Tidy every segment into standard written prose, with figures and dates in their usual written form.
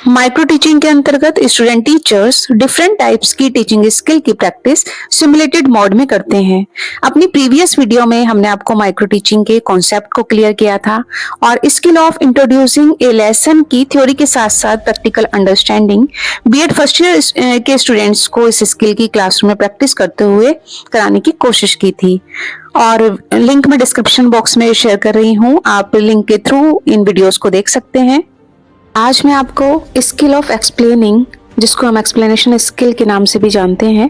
Micro teaching के अंतर्गत student teachers different types की टीचिंग स्किल की प्रैक्टिस सिमुलेटेड मोड में करते हैं। अपनी प्रीवियस वीडियो में हमने आपको माइक्रो टीचिंग के कॉन्सेप्ट को क्लियर किया था और skill of introducing a lesson की थ्योरी के साथ साथ practical understanding BEd first year के स्टूडेंट्स को इस स्किल की क्लासरूम में प्रैक्टिस करते हुए कराने की कोशिश की थी और लिंक मैं डिस्क्रिप्शन बॉक्स में शेयर कर रही हूँ। आप लिंक के थ्रू इन वीडियोस को देख सकते हैं। आज मैं आपको स्किल ऑफ एक्सप्लेनिंग, जिसको हम एक्सप्लेनेशन स्किल के नाम से भी जानते हैं,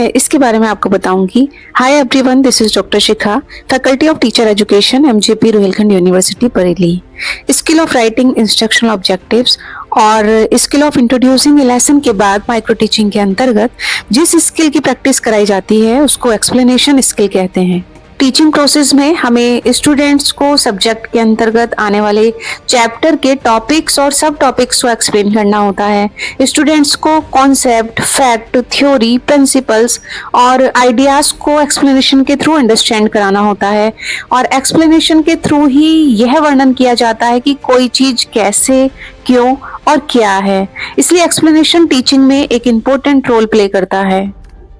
इसके बारे में आपको बताऊंगी। Hi everyone, this is doctor Shikha, faculty of teacher education, MJP Rohilkhand university Bareilly. Skill of writing instructional objectives और skill of introducing a lesson के बाद माइक्रो टीचिंग के अंतर्गत जिस स्किल की प्रैक्टिस कराई जाती है उसको एक्सप्लेनेशन स्किल कहते हैं। टीचिंग प्रोसेस में हमें स्टूडेंट्स को सब्जेक्ट के अंतर्गत आने वाले चैप्टर के टॉपिक्स और सब टॉपिक्स को एक्सप्लेन करना होता है। स्टूडेंट्स को कॉन्सेप्ट, फैक्ट, थ्योरी, प्रिंसिपल्स और आइडियाज को एक्सप्लेनेशन के थ्रू अंडरस्टैंड कराना होता है और एक्सप्लेनेशन के थ्रू ही यह वर्णन किया जाता है कि कोई चीज कैसे, क्यों और क्या है। इसलिए एक्सप्लेनेशन टीचिंग में एक इम्पोर्टेंट रोल प्ले करता है।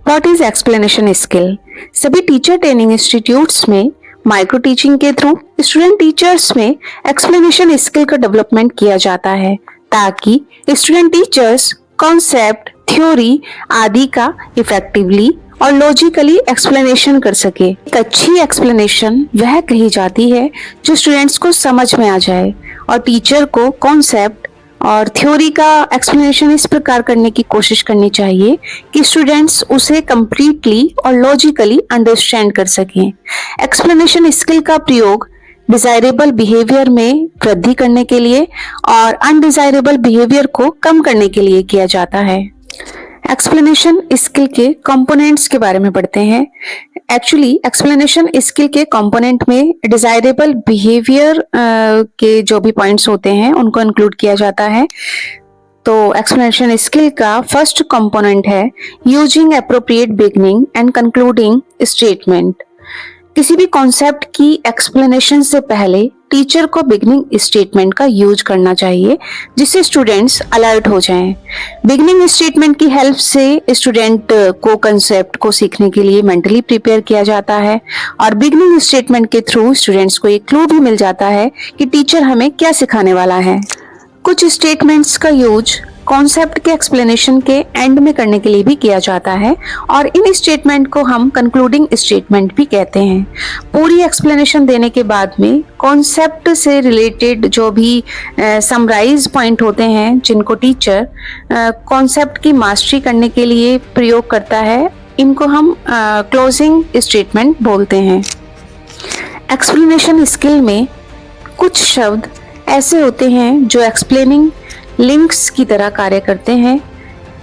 What is explanation skill? सभी टीचर ट्रेनिंग इंस्टीट्यूट्स में माइक्रो टीचिंग के थ्रू स्टूडेंट टीचर्स में एक्सप्लेनेशन स्किल का डेवलपमेंट किया जाता है ताकि स्टूडेंट टीचर्स कॉन्सेप्ट, थ्योरी आदि का इफेक्टिवली और लॉजिकली एक्सप्लेनेशन कर सके। एक अच्छी एक्सप्लेनेशन वह कही जाती है जो स्टूडेंट्स को समझ में आ जाए और टीचर को कॉन्सेप्ट और थ्योरी का एक्सप्लेनेशन इस प्रकार करने की कोशिश करनी चाहिए कि स्टूडेंट्स उसे कंप्लीटली और लॉजिकली अंडरस्टैंड कर सकें। एक्सप्लेनेशन स्किल का प्रयोग डिजायरेबल बिहेवियर में वृद्धि करने के लिए और अनडिजायरेबल बिहेवियर को कम करने के लिए किया जाता है। एक्सप्लेनेशन स्किल के कंपोनेंट्स के बारे में पढ़ते हैं। एक्चुअली एक्सप्लेनेशन स्किल के कंपोनेंट में डिजायरेबल बिहेवियर के जो भी पॉइंट्स होते हैं उनको इंक्लूड किया जाता है। तो एक्सप्लेनेशन स्किल का फर्स्ट कंपोनेंट है using appropriate beginning and concluding statement. किसी भी कॉन्सेप्ट की एक्सप्लेनेशन से पहले टीचर को बिगनिंग स्टेटमेंट का यूज करना चाहिए जिससे स्टूडेंट्स अलर्ट हो जाएं। बिगनिंग स्टेटमेंट की हेल्प से स्टूडेंट को कॉन्सेप्ट को सीखने के लिए मेंटली प्रिपेयर किया जाता है और बिगनिंग स्टेटमेंट के थ्रू स्टूडेंट्स को एक क्लू भी मिल जाता है कि टीचर हमें क्या सिखाने वाला है। कुछ स्टेटमेंट्स का यूज कॉन्सेप्ट के एक्सप्लेनेशन के एंड में करने के लिए भी किया जाता है और इन स्टेटमेंट को हम कंक्लूडिंग स्टेटमेंट भी कहते हैं। पूरी एक्सप्लेनेशन देने के बाद में कॉन्सेप्ट से रिलेटेड जो भी समराइज पॉइंट होते हैं जिनको टीचर कॉन्सेप्ट की मास्टरी करने के लिए प्रयोग करता है, इनको हम क्लोजिंग स्टेटमेंट बोलते हैं। एक्सप्लेनेशन स्किल में कुछ शब्द ऐसे होते हैं जो एक्सप्लेनिंग लिंक्स की तरह कार्य करते हैं।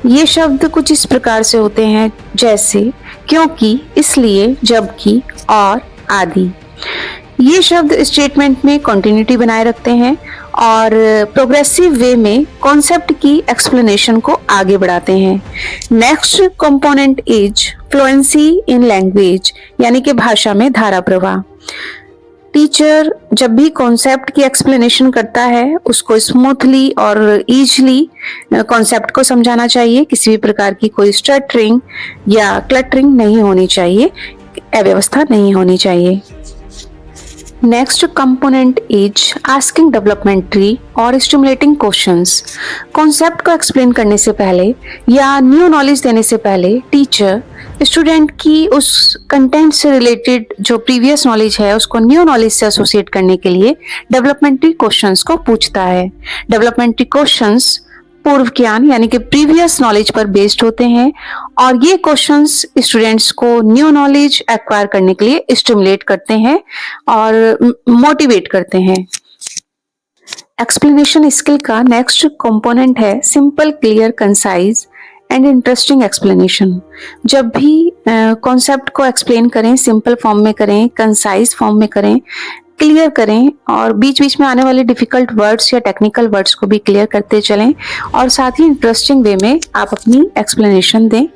ये शब्द कुछ इस प्रकार से होते हैं जैसे क्योंकि, इसलिए, जबकि और आदि। ये शब्द स्टेटमेंट में कंटिन्यूटी बनाए रखते हैं और प्रोग्रेसिव वे में कॉन्सेप्ट की एक्सप्लेनेशन को आगे बढ़ाते हैं। Next component is fluency in language, यानी कि भाषा में धारा प्रवाह। टीचर जब भी कॉन्सेप्ट की एक्सप्लेनेशन करता है उसको स्मूथली और इजीली कॉन्सेप्ट को समझाना चाहिए। किसी भी प्रकार की कोई स्टटरिंग या क्लटरिंग नहीं होनी चाहिए, अव्यवस्था नहीं होनी चाहिए। नेक्स्ट कंपोनेंट इज आस्किंग डेवलपमेंटरी और स्टिमुलेटिंग क्वेश्चंस। कॉन्सेप्ट को एक्सप्लेन करने से पहले या न्यू नॉलेज देने से पहले टीचर स्टूडेंट की उस कंटेंट से रिलेटेड जो प्रीवियस नॉलेज है उसको न्यू नॉलेज से एसोसिएट करने के लिए डेवलपमेंटरी क्वेश्चंस को पूछता है। डेवलपमेंटरी क्वेश्चंस पूर्व ज्ञान यानी कि प्रीवियस नॉलेज पर बेस्ड होते हैं और ये क्वेश्चंस स्टूडेंट्स को न्यू नॉलेज एक्वायर करने के लिए स्टिमुलेट करते हैं और मोटिवेट करते हैं। एक्सप्लेनेशन स्किल का नेक्स्ट कंपोनेंट है simple, clear, concise and interesting explanation. जब भी कॉन्सेप्ट को एक्सप्लेन करें सिंपल फॉर्म में करें, कंसाइज फॉर्म में करें, क्लियर करें और बीच बीच में आने वाले डिफिकल्ट वर्ड्स या टेक्निकल वर्ड्स को भी क्लियर करते चलें और साथ ही इंटरेस्टिंग वे में आप अपनी एक्सप्लेनेशन दें।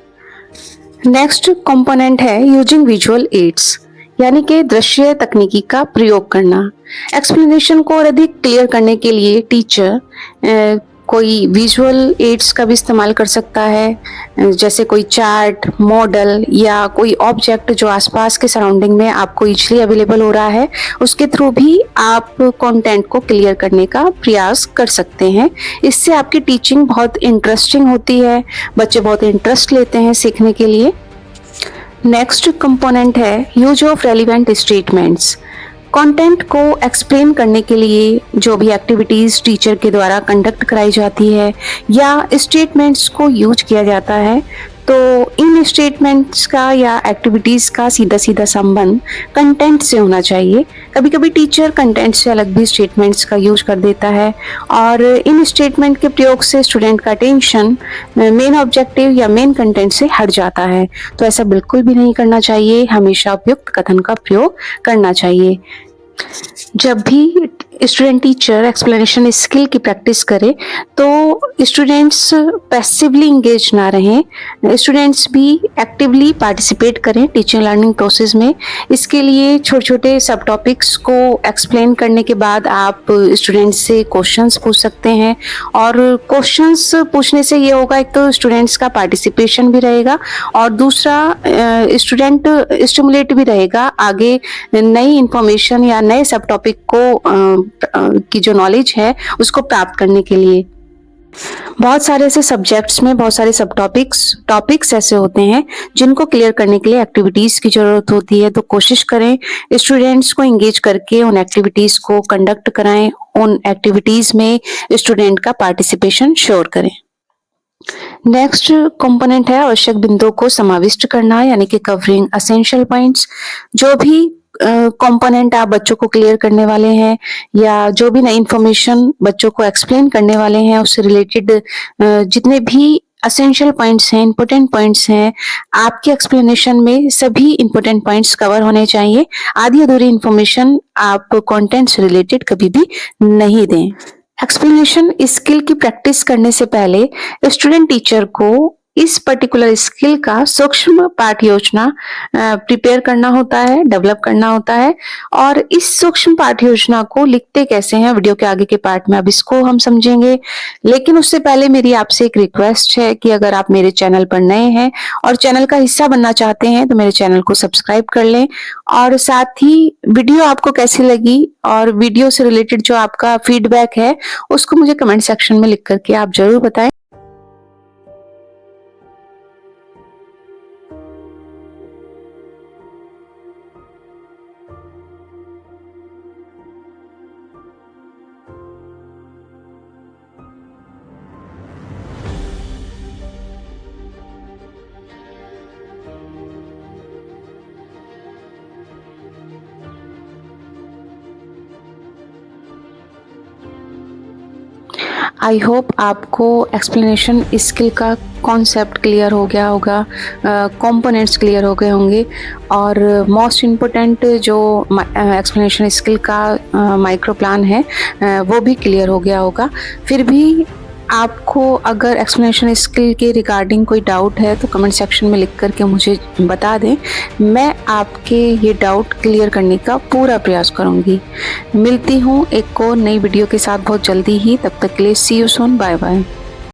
नेक्स्ट कंपोनेंट है यूजिंग विजुअल एड्स, यानी कि दृश्य तकनीकी का प्रयोग करना। एक्सप्लेनेशन को और अधिक क्लियर करने के लिए टीचर कोई विजुअल एड्स का भी इस्तेमाल कर सकता है, जैसे कोई चार्ट, मॉडल या कोई ऑब्जेक्ट जो आसपास के सराउंडिंग में आपको इजीली अवेलेबल हो रहा है, उसके थ्रू भी आप कंटेंट को क्लियर करने का प्रयास कर सकते हैं। इससे आपकी टीचिंग बहुत इंटरेस्टिंग होती है, बच्चे बहुत इंटरेस्ट लेते हैं सीखने के लिए। नेक्स्ट कंपोनेंट है use of relevant statements. Content को एक्सप्लेन करने के लिए जो भी एक्टिविटीज़ टीचर के द्वारा कंडक्ट कराई जाती है या स्टेटमेंट्स को यूज किया जाता है, तो इन स्टेटमेंट्स का या एक्टिविटीज़ का सीधा सीधा संबंध कंटेंट से होना चाहिए। कभी कभी टीचर कंटेंट से अलग भी स्टेटमेंट्स का यूज कर देता है और इन स्टेटमेंट के प्रयोग से स्टूडेंट का अटेंशन मेन ऑब्जेक्टिव या मेन कंटेंट से हट जाता है। तो ऐसा बिल्कुल भी नहीं करना चाहिए, हमेशा उपयुक्त कथन का प्रयोग करना चाहिए। जब भी स्टूडेंट टीचर एक्सप्लेनेशन स्किल की प्रैक्टिस करे तो स्टूडेंट्स पैसिवली इंगेज ना रहें, स्टूडेंट्स भी एक्टिवली पार्टिसिपेट करें टीचिंग लर्निंग प्रोसेस में। इसके लिए छोटे छोटे सब टॉपिक्स को एक्सप्लेन करने के बाद आप स्टूडेंट्स से क्वेश्चंस पूछ सकते हैं और क्वेश्चंस पूछने से ये होगा, एक तो स्टूडेंट्स का पार्टिसिपेशन भी रहेगा और दूसरा स्टूडेंट स्टिमुलेट भी रहेगा आगे नई इंफॉर्मेशन या नए सब टॉपिक को की जो नॉलेज है उसको प्राप्त करने के लिए। बहुत सारे ऐसे सब्जेक्ट्स में बहुत सारे सब टॉपिक्स ऐसे होते हैं जिनको क्लियर करने के लिए एक्टिविटीज की जरूरत होती है। तो कोशिश करें स्टूडेंट्स को एंगेज करके उन एक्टिविटीज को कंडक्ट कराएं, उन एक्टिविटीज में स्टूडेंट का पार्टिसिपेशन श्योर करें। नेक्स्ट कंपोनेंट है आवश्यक बिंदुओं को समाविष्ट करना, यानी कि कवरिंग एसेंशियल पॉइंट्स। जो भी कंपोनेंट आप बच्चों को क्लियर करने वाले हैं या जो भी नई इंफॉर्मेशन बच्चों को एक्सप्लेन करने वाले हैं उससे रिलेटेड जितने भी एसेंशियल पॉइंट्स हैं, इंपॉर्टेंट पॉइंट्स हैं, आपके एक्सप्लेनेशन में सभी इंपॉर्टेंट पॉइंट्स कवर होने चाहिए। आधी अधूरी इंफॉर्मेशन आप कंटेंट से रिलेटेड कभी भी नहीं दें। एक्सप्लेनेशन स्किल की प्रैक्टिस करने से पहले स्टूडेंट टीचर को इस पर्टिकुलर स्किल का सूक्ष्म पाठ योजना प्रिपेयर करना होता है, डेवलप करना होता है। और इस सूक्ष्म पाठ योजना को लिखते कैसे हैं वीडियो के आगे के पार्ट में अब इसको हम समझेंगे। लेकिन उससे पहले मेरी आपसे एक रिक्वेस्ट है कि अगर आप मेरे चैनल पर नए हैं और चैनल का हिस्सा बनना चाहते हैं तो मेरे चैनल को सब्सक्राइब कर लें और साथ ही वीडियो आपको कैसी लगी और वीडियो से रिलेटेड जो आपका फीडबैक है उसको मुझे कमेंट सेक्शन में लिख करके आप जरूर बताएं। आई होप आपको एक्सप्लेनेशन स्किल का कॉन्सेप्ट क्लियर हो गया होगा, कंपोनेंट्स क्लियर हो गए होंगे और मोस्ट इम्पोर्टेंट जो एक्सप्लेनेशन स्किल का माइक्रो प्लान है वो भी क्लियर हो गया होगा। फिर भी आपको अगर एक्सप्लेनेशन स्किल के रिगार्डिंग कोई डाउट है तो कमेंट सेक्शन में लिख करके मुझे बता दें, मैं आपके ये डाउट क्लियर करने का पूरा प्रयास करूँगी। मिलती हूँ एक और नई वीडियो के साथ बहुत जल्दी ही, तब तक के लिए सी यू सून, बाय बाय।